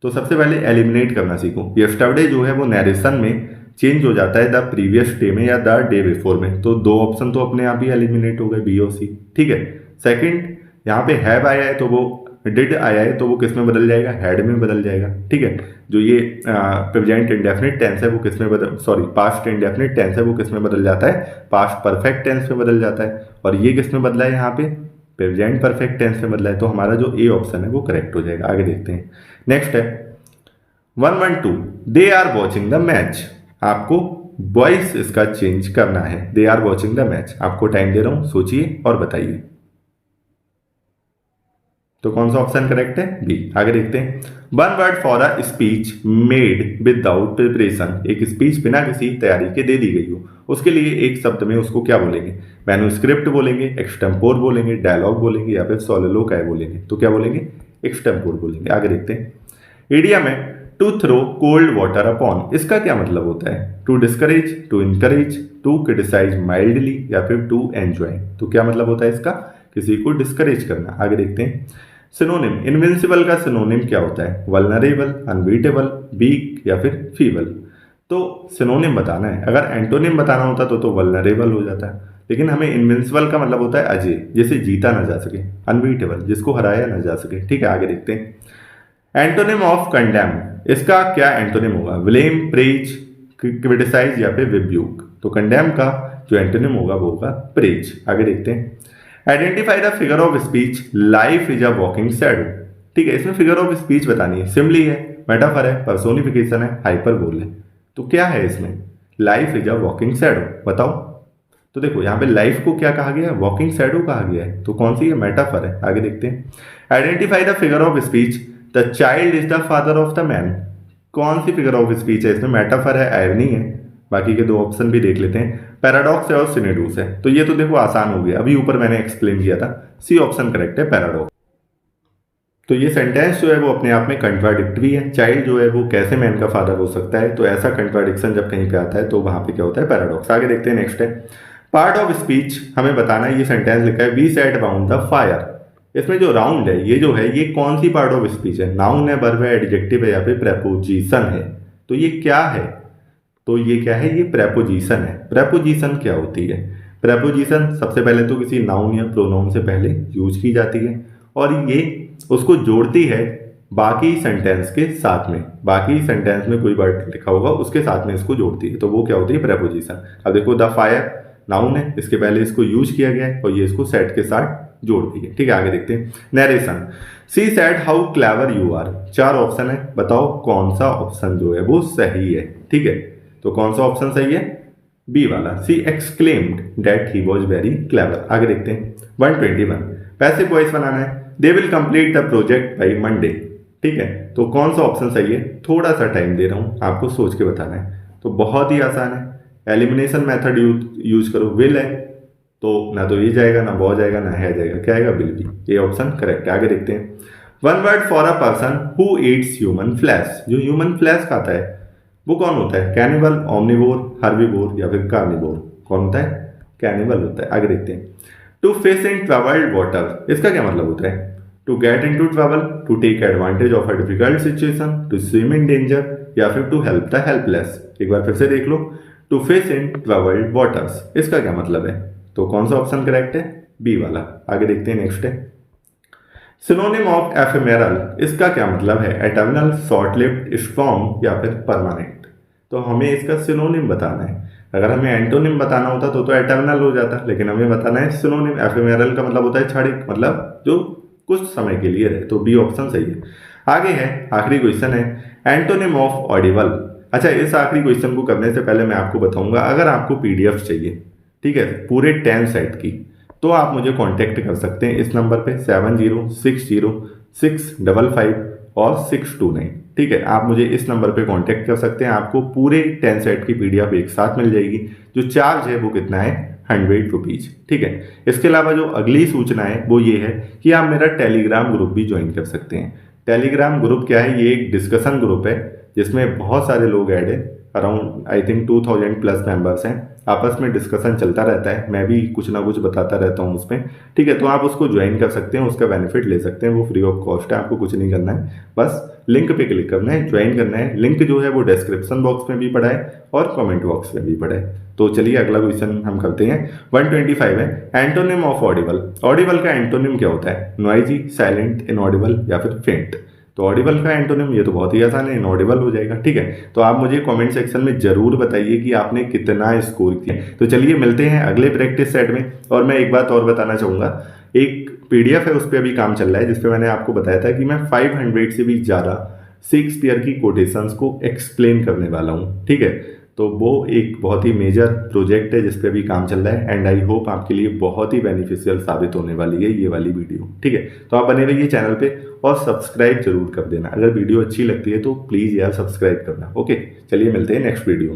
Speaker 1: तो सबसे पहले एलिमिनेट करना सीखो। यस्टरडे जो है वो नरेशन में चेंज हो जाता है द प्रीवियस डे में या द डे बिफोर में, तो दो ऑप्शन तो अपने आप ही एलिमिनेट हो गए, बी और सी, ठीक है। सेकंड, यहाँ पे हैव आया है तो वो डिड आया है तो वो किस में बदल जाएगा? हैड में बदल जाएगा, ठीक है। जो ये प्रेजेंट इंडेफिनिट टेंस है वो किस में बदल, सॉरी पास्ट इंडेफिनिट टेंस है वो किस में बदल जाता है? पास्ट परफेक्ट टेंस में बदल जाता है। और ये किस में बदला है? यहाँ पे प्रेजेंट परफेक्ट टेंस में बदला है, तो हमारा जो ए ऑप्शन है वो करेक्ट हो जाएगा। आगे देखते हैं नेक्स्ट है 112 they are watching the match. आपको वॉइस इसका चेंज करना है, they are watching the match. आपको टाइम दे रहा हूं, सोचिए और बताइए तो कौन सा ऑप्शन करेक्ट है? बी। आगे देखते हैं, one word for a speech made without preparation. एक स्पीच बिना किसी तैयारी के दे दी गई हो, उसके लिए एक शब्द में उसको क्या बोलेंगे? मैन्युस्क्रिप्ट बोलेंगे, एक्सटेम्पोर बोलेंगे, डायलॉग बोलेंगे या फिर सोलोलोक्वाय बोलेंगे? तो क्या बोलेंगे? एक्सटेम्पोर बोलेंगे। आगे देखते हैं, इडियम है to throw cold water upon. इसका क्या मतलब होता है? To discourage, to encourage, to criticise mildly या फिर टू एंजॉय। तो क्या मतलब होता है इसका? किसी को डिस्करेज करना। आगे देखते हैं, सिनोनिम, इनविंसिबल का सिनोनिम क्या होता है? वल्नरेबल, अनबीटेबल, वीक या फिर फीबल। तो सिनोनिम बताना है, अगर एंटोनिम बताना होता तो वल्नरेबल हो जाता है, लेकिन हमें इनविंसिबल का मतलब होता है अजय, जिसे जीता ना जा सके, अनबीटेबल जिसको हराया ना जा सके, ठीक है। आगे देखते हैं, एंटोनिम ऑफ कंडेम, इसका क्या एंटोनिम होगा? ब्लेम, प्रेज, क्रिटिसाइज या फिर रिब्यूक। तो कंडेम का जो एंटोनिम होगा वो होगा प्रेज। आगे देखते हैं, identify the figure of speech life is a walking shadow. ठीक है, इसमें फिगर ऑफ स्पीच बतानी है, सिम्बली है, मेटाफर है, पर्सोनिफिकेशन है, हाइपरबोल है। तो क्या है इसमें? Life is a walking shadow, बताओ। तो देखो यहाँ पे लाइफ को क्या कहा गया है? वॉकिंग शैडो कहा गया है, तो कौन सी है? मेटाफर है। आगे देखते हैं, identify the figure of speech the child is the father of the man. कौन सी फिगर ऑफ स्पीच है इसमें? मेटाफर है, आयरनी है, बाकी के दो ऑप्शन भी देख लेते हैं, पैराडॉक्स है और सिनेडूस है। तो ये तो देखो आसान हो गया, अभी ऊपर मैंने एक्सप्लेन किया था, सी ऑप्शन करेक्ट है, पैराडॉक्स। तो ये सेंटेंस जो है वो अपने आप में कंट्राडिक्टरी है। चाइल्ड जो है वो कैसे मैन का फादर हो सकता है, तो ऐसा कंट्राडिक्शन जब कहीं पे आता है तो वहां पे क्या होता है, पैराडॉक्स। आगे देखते हैं, नेक्स्ट है पार्ट ऑफ स्पीच, हमें बताना है। ये सेंटेंस लिखा है we set round the fire. इसमें जो राउंड है ये जो है ये कौन सी पार्ट ऑफ स्पीच है, नाउन है, वर्ब है, एडजेक्टिव है या फिर प्रेपोजिशन है। तो ये क्या है, तो ये क्या है, ये प्रेपोजिशन है। प्रेपोजिशन क्या होती है, प्रेपोजिशन सबसे पहले तो किसी नाउन या प्रोनाउन से पहले यूज की जाती है और ये उसको जोड़ती है बाकी सेंटेंस के साथ में। बाकी सेंटेंस में कोई वर्ड लिखा होगा उसके साथ में इसको जोड़ती है, तो वो क्या होती है, प्रेपोजिशन। अब देखो द फायर नाउन है, इसके पहले इसको यूज किया गया है और ये इसको सेट के साथ जोड़ दी है। ठीक है, आगे देखते हैं narration. She said how clever you are. चार ऑप्शन है, बताओ कौन सा ऑप्शन जो है वो सही है। ठीक है, तो कौन सा ऑप्शन सही है, बी वाला, she exclaimed that he was very clever. आगे देखते हैं 121, पैसिव वॉइस बनाना है। They will complete the project by Monday. ठीक है, तो कौन सा ऑप्शन सही है, थोड़ा सा टाइम दे रहा हूं, आपको सोच के बताना है। तो बहुत ही आसान है, एलिमिनेशन मेथड यूज करो। विल है तो ना तो ये जाएगा, ना वो जाएगा, ना है जाएगा, क्या आएगा, विल बी। ये ऑप्शन करेक्ट है। आगे देखते हैं one word for a person who Yeats human flesh. जो ह्यूमन फ्लैश खाता है वो कौन होता है, कैनिबल, ओमनिवोर, हर्बीवोर या फिर कार्निवोर। कौन होता है, कैनिबल होता है। आगे देखते हैं to fish in troubled water, इसका क्या मतलब होता है, to get into trouble, to take advantage of a difficult situation, to swim in danger या फिर टू हेल्प द हेल्पलेस। एक बार फिर से देख लो, to fish in troubled waters, इसका क्या मतलब है, तो कौन सा ऑप्शन करेक्ट है, बी वाला। आगे देखते हैं, नेक्स्ट है सिनोनिम ऑफ एफेमेरल, इसका क्या मतलब है, एटर्नल, शॉर्ट लिव्ड, स्ट्रॉन्ग या फिर परमानेंट। तो हमें इसका सिनोनिम बताना है। अगर हमें एंटोनिम बताना होता तो एटर्नल हो जाता, लेकिन हमें बताना है सिनोनिम। एफेमेरल का मतलब होता है क्षणिक, मतलब जो कुछ समय के लिए रहे, तो बी ऑप्शन सही है। आगे है आखिरी क्वेश्चन है एंटोनिम ऑफ ऑडिबल। अच्छा, इस आखिरी क्वेश्चन को करने से पहले मैं आपको बताऊंगा, अगर आपको पीडीएफ चाहिए, ठीक है, पूरे 10 सेट की, तो आप मुझे कांटेक्ट कर सकते हैं इस नंबर पे 70606555 और 629। ठीक है, आप मुझे इस नंबर पे कांटेक्ट कर सकते हैं, आपको पूरे 10 सेट की पीडीएफ एक साथ मिल जाएगी। जो चार्ज है वो कितना है, 100 रुपीज। ठीक है, इसके अलावा जो अगली सूचना है वो ये है कि आप मेरा टेलीग्राम ग्रुप भी ज्वाइन कर सकते हैं। टेलीग्राम ग्रुप क्या है, ये एक डिस्कशन ग्रुप है जिसमें बहुत सारे लोग ऐड है, around I think 2000 plus members हैं। आपस में डिस्कशन चलता रहता है, मैं भी कुछ ना कुछ बताता रहता हूँ उसमें। ठीक है, तो आप उसको ज्वाइन कर सकते हैं, उसका बेनिफिट ले सकते हैं, वो फ्री ऑफ कॉस्ट है, आपको कुछ नहीं करना है, बस लिंक पे क्लिक करना है, ज्वाइन करना है। लिंक जो है वो डिस्क्रिप्शन बॉक्स में भी पड़ा है और कमेंट बॉक्स में भी पड़ा है। तो चलिए अगला क्वेश्चन हम करते हैं। 125 है एंटोनिम ऑफ ऑडिबल। ऑडिबल का एंटोनिम क्या होता है, नॉइजी, साइलेंट, इनऑडिबल या फिर फेंट। तो ऑडिबल का एंटोनिम ये तो बहुत ही आसान है, इनऑडिबल हो जाएगा। ठीक है, तो आप मुझे कमेंट सेक्शन में जरूर बताइए कि आपने कितना स्कोर किया। तो चलिए मिलते हैं अगले प्रैक्टिस सेट में। और मैं एक बात और बताना चाहूँगा, एक पीडीएफ है उस पर अभी काम चल रहा है, जिसपे मैंने आपको बताया था कि मैं 500 से भी ज़्यादा शेक्सपियर की कोटेशंस को एक्सप्लेन करने वाला हूँ। ठीक है, तो वो एक बहुत ही मेजर प्रोजेक्ट है जिस पे भी काम चल रहा है, एंड आई होप आपके लिए बहुत ही बेनिफिशियल साबित होने वाली है ये वाली वीडियो। ठीक है, तो आप बने रहिए चैनल पे और सब्सक्राइब जरूर कर देना। अगर वीडियो अच्छी लगती है तो प्लीज़ यार सब्सक्राइब करना। ओके, चलिए मिलते हैं नेक्स्ट वीडियो में।